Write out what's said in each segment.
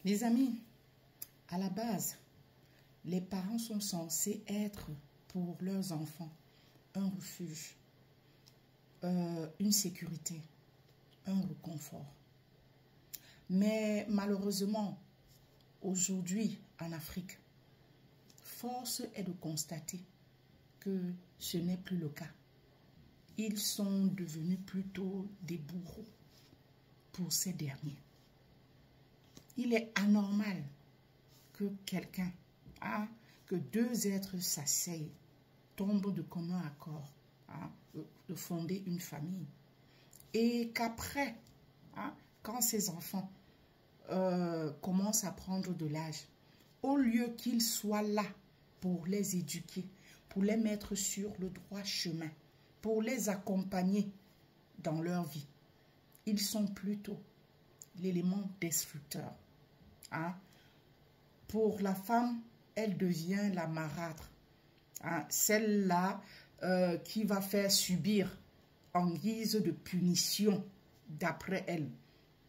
Les amis, à la base, les parents sont censés être pour leurs enfants un refuge, une sécurité, un réconfort. Mais malheureusement, aujourd'hui en Afrique, force est de constater que ce n'est plus le cas. Ils sont devenus plutôt des bourreaux pour ces derniers. Il est anormal que quelqu'un, que deux êtres s'asseyent, tombent de commun accord, de fonder une famille. Et qu'après, quand ces enfants commencent à prendre de l'âge, au lieu qu'ils soient là pour les éduquer, pour les mettre sur le droit chemin, pour les accompagner dans leur vie, ils sont plutôt l'élément destructeur. Pour la femme, elle devient la marâtre, celle-là qui va faire subir en guise de punition, d'après elle,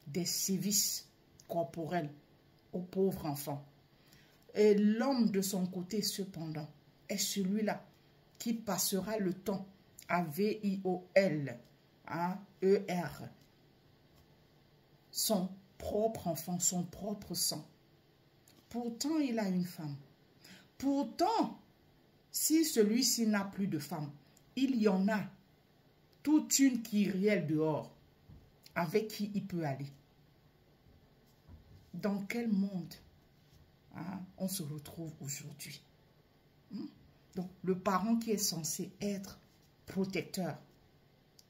des sévices corporels aux pauvres enfants. Et l'homme de son côté, cependant, est celui-là qui passera le temps à VIOL, ER, son propre enfant, son propre sang. Pourtant, il a une femme. Pourtant, si celui-ci n'a plus de femme, il y en a toute une kyrielle dehors avec qui il peut aller. Dans quel monde on se retrouve aujourd'hui? Donc, le parent qui est censé être protecteur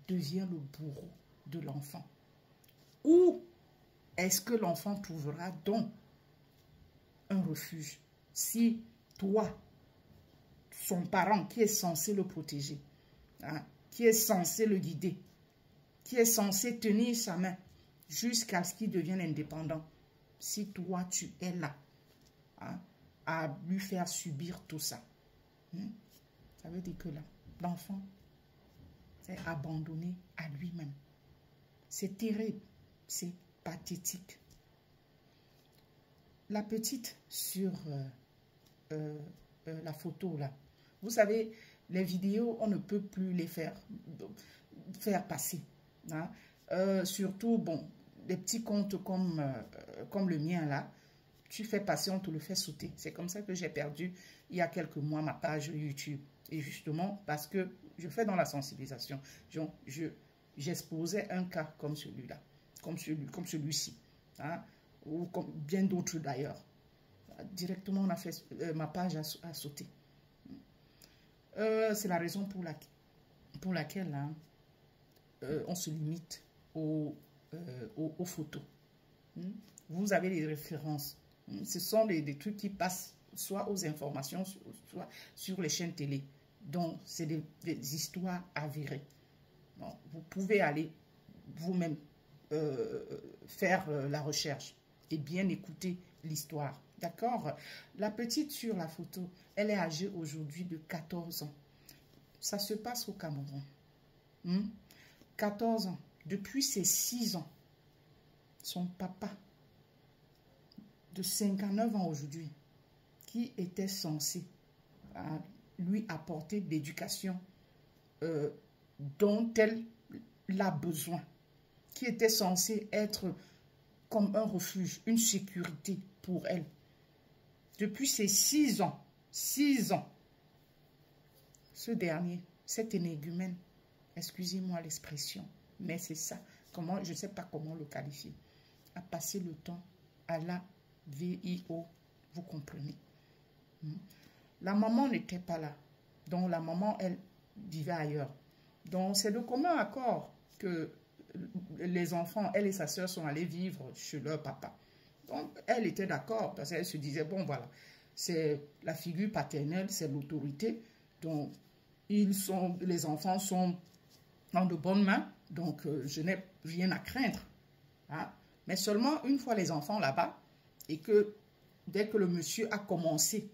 devient le bourreau de l'enfant. Où est-ce que l'enfant trouvera donc un refuge si toi, son parent qui est censé le protéger, qui est censé le guider, qui est censé tenir sa main jusqu'à ce qu'il devienne indépendant, si toi tu es là à lui faire subir tout ça, ça veut dire que là, l'enfant est abandonné à lui-même. C'est terrible, c'est pathétique. La petite sur la photo là, vous savez, les vidéos, on ne peut plus les faire passer. Surtout, bon, des petits comptes comme le mien là, tu fais passer, on te le fait sauter. C'est comme ça que j'ai perdu, il y a quelques mois, ma page YouTube. Et justement, parce que je fais dans la sensibilisation. J'exposais un cas comme celui-là, comme celui-ci, ou comme bien d'autres d'ailleurs. Directement, on a fait, ma page a sauté. C'est la raison pour laquelle on se limite aux photos. Vous avez les références. Ce sont des trucs qui passent soit aux informations, soit sur les chaînes télé. Donc, c'est des histoires avérées. Donc, vous pouvez aller vous-même faire la recherche et bien écouter l'histoire. D'accord? La petite sur la photo, elle est âgée aujourd'hui de 14 ans. Ça se passe au Cameroun. 14 ans. Depuis ses 6 ans, son papa de 59 ans aujourd'hui, qui était censé lui apporter l'éducation dont elle a besoin, qui était censé être comme un refuge, une sécurité pour elle. Depuis ses 6 ans, ce dernier, cet énégumène, excusez-moi l'expression, mais c'est ça, comment, je ne sais pas comment le qualifier, a passé le temps à la VIO, vous comprenez. La maman n'était pas là, donc la maman, elle vivait ailleurs. Donc c'est de commun accord que les enfants, elle et sa sœur sont allés vivre chez leur papa. Donc elle était d'accord parce qu'elle se disait, bon voilà, c'est la figure paternelle, c'est l'autorité, donc les enfants sont dans de bonnes mains, donc je n'ai rien à craindre. Mais seulement une fois les enfants là-bas, et que dès que le monsieur a commencé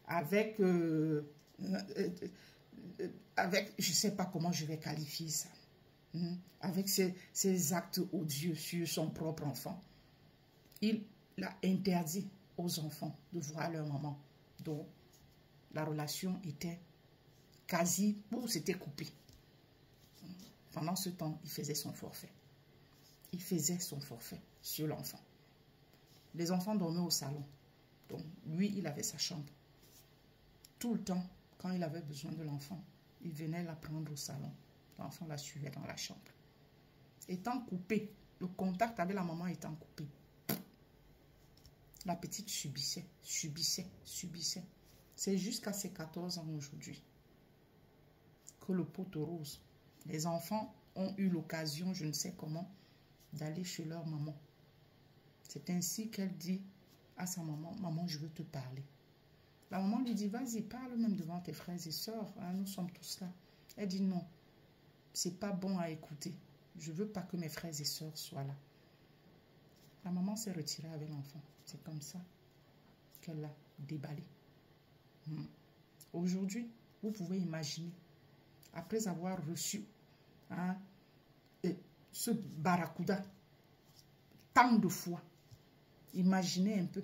avec, je ne sais pas comment je vais qualifier ça, avec ses actes odieux sur son propre enfant, il a interdit aux enfants de voir leur maman. Donc, la relation était quasi, ou c'était coupé. Pendant ce temps, il faisait son forfait. Il faisait son forfait sur l'enfant. Les enfants dormaient au salon. Donc, lui, il avait sa chambre. Tout le temps, quand il avait besoin de l'enfant, il venait la prendre au salon. L'enfant la suivait dans la chambre. Étant coupé, le contact avec la maman étant coupé, la petite subissait. C'est jusqu'à ses 14 ans aujourd'hui que le poteau rose, les enfants ont eu l'occasion, je ne sais comment, d'aller chez leur maman. C'est ainsi qu'elle dit à sa maman, « Maman, je veux te parler. » La maman lui dit, « Vas-y, parle même devant tes frères et sœurs, hein, nous sommes tous là. » Elle dit, « Non, c'est pas bon à écouter. Je veux pas que mes frères et sœurs soient là. » La maman s'est retirée avec l'enfant. C'est comme ça qu'elle l'a déballé. Aujourd'hui, vous pouvez imaginer, après avoir reçu hein, ce barracuda tant de fois, imaginez un peu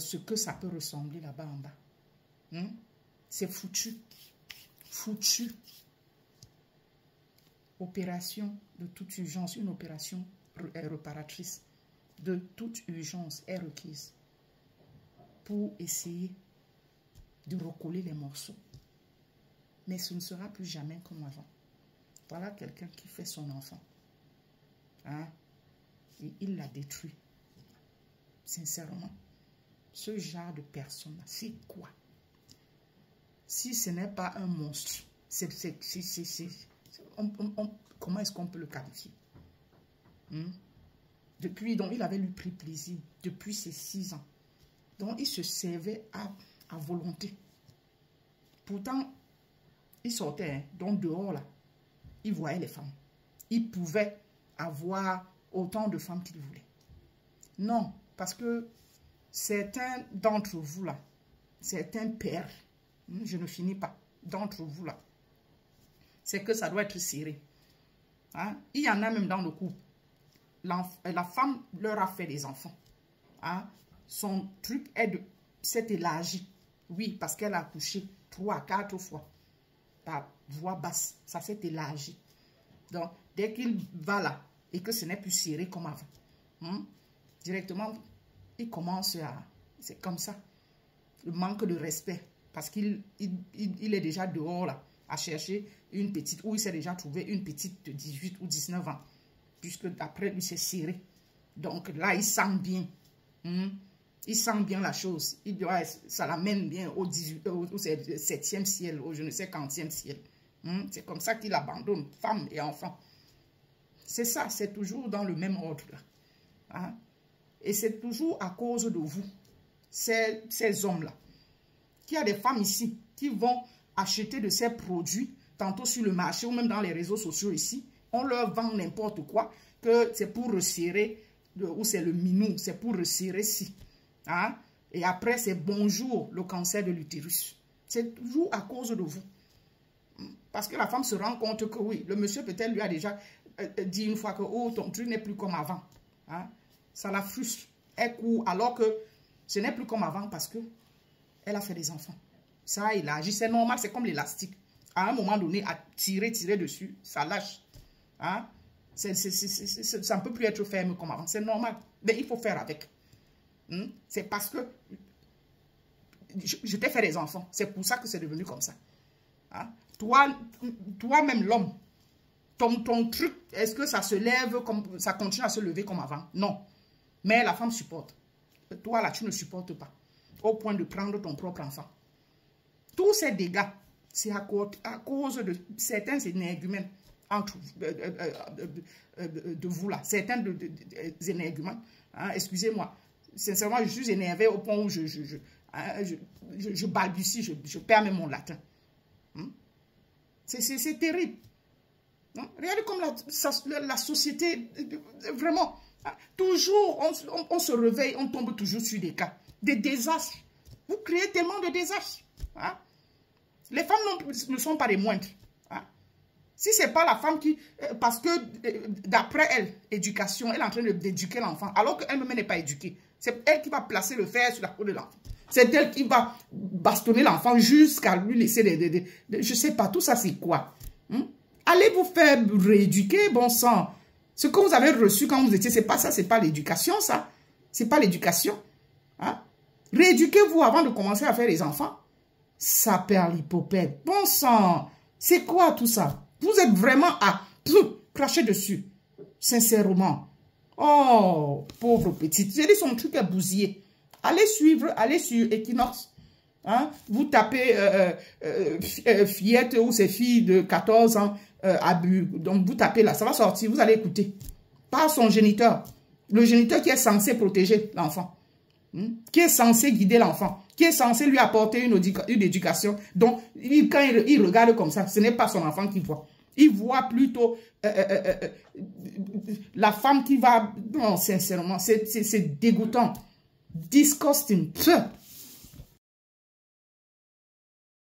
ce que ça peut ressembler là-bas en bas. C'est foutu. Foutu. Opération de toute urgence, une opération réparatrice de toute urgence est requise pour essayer de recoller les morceaux. Mais ce ne sera plus jamais comme avant. Voilà quelqu'un qui fait son enfant. Hein? Et il l'a détruit. Sincèrement, ce genre de personne-là, c'est quoi? Si ce n'est pas un monstre, comment est-ce qu'on peut le qualifier? Depuis, donc, il avait lui pris plaisir depuis ses 6 ans. Donc, il se servait à volonté. Pourtant, il sortait, hein, donc dehors, là, il voyait les femmes. Il pouvait avoir autant de femmes qu'il voulait. Non, parce que certains d'entre vous, là, certains pères, je ne finis pas, d'entre vous, là, c'est que ça doit être serré. Hein? Il y en a même dans le couple. La femme leur a fait des enfants. Hein? Son truc s'est élargi. Oui, parce qu'elle a accouché 3 à 4 fois. Par voix basse. Ça s'est élargi. Donc, dès qu'il va là, et que ce n'est plus serré comme avant, directement, il commence à... C'est comme ça. Le manque de respect. Parce qu'il est déjà dehors là, à chercher une petite, ou il s'est déjà trouvé une petite de 18 ou 19 ans. Puisque d'après lui, c'est serré. Donc là, il sent bien. Il sent bien la chose. Il dit, ouais, ça l'amène bien au 7e ciel, au je ne sais 40e ciel. C'est comme ça qu'il abandonne femme et enfant. C'est ça, c'est toujours dans le même ordre. Hein? Et c'est toujours à cause de vous, ces hommes-là. Qu'il y a des femmes ici qui vont acheter de ces produits, tantôt sur le marché ou même dans les réseaux sociaux ici. On leur vend n'importe quoi, que c'est pour resserrer, ou c'est le minou, c'est pour resserrer si. Hein? Et après, c'est bonjour, le cancer de l'utérus. C'est toujours à cause de vous. Parce que la femme se rend compte que oui, le monsieur peut-être lui a déjà dit une fois que oh, ton truc n'est plus comme avant. Hein? Ça la frustre. Elle court alors que ce n'est plus comme avant parce que elle a fait des enfants. Ça, il agit. C'est normal, c'est comme l'élastique. À un moment donné, à tirer dessus, ça lâche. Hein? Ça ne peut plus être ferme comme avant. C'est normal. Mais il faut faire avec. C'est parce que je t'ai fait des enfants. C'est pour ça que c'est devenu comme ça. Hein? Toi-même, l'homme, ton truc, est-ce que ça se lève, comme ça continue à se lever comme avant? Non. Mais la femme supporte. Toi, là, tu ne supportes pas. Au point de prendre ton propre enfant. Tous ces dégâts, c'est à cause de certains énergumènes entre de vous là. Certains énergumènes. Hein, excusez-moi. Sincèrement, je suis énervé au point où je balbutie, je perds même mon latin. C'est terrible. Regardez comme la société, vraiment, toujours, on se réveille, on tombe toujours sur des cas, des désastres. Vous créez tellement de désastres. Hein? Les femmes ne sont pas les moindres. Hein? Si ce n'est pas la femme qui... parce que d'après elle, éducation, elle est en train d'éduquer l'enfant, alors qu'elle-même n'est pas éduquée. C'est elle qui va placer le fer sur la peau de l'enfant. C'est elle qui va bastonner l'enfant jusqu'à lui laisser je ne sais pas, tout ça c'est quoi? Allez vous faire rééduquer, bon sang. Ce que vous avez reçu quand vous étiez, c'est pas ça, c'est pas l'éducation, ça. C'est pas l'éducation. Hein? Rééduquez-vous avant de commencer à faire les enfants. Ça perd l'hypopète. Bon sang, c'est quoi tout ça? Vous êtes vraiment à cracher dessus. Sincèrement. Oh, pauvre petite. J'ai dit son truc est bousillé. Allez sur Equinox. Hein? Vous tapez fillette ou ces filles de 14 ans abus. Donc vous tapez là, ça va sortir, vous allez écouter. Pas son géniteur. Le géniteur qui est censé protéger l'enfant. Qui est censé guider l'enfant, qui est censé lui apporter une éducation. Donc, quand il regarde comme ça, ce n'est pas son enfant qu'il voit. Il voit plutôt la femme qui va... Non, sincèrement, c'est dégoûtant. Disgusting.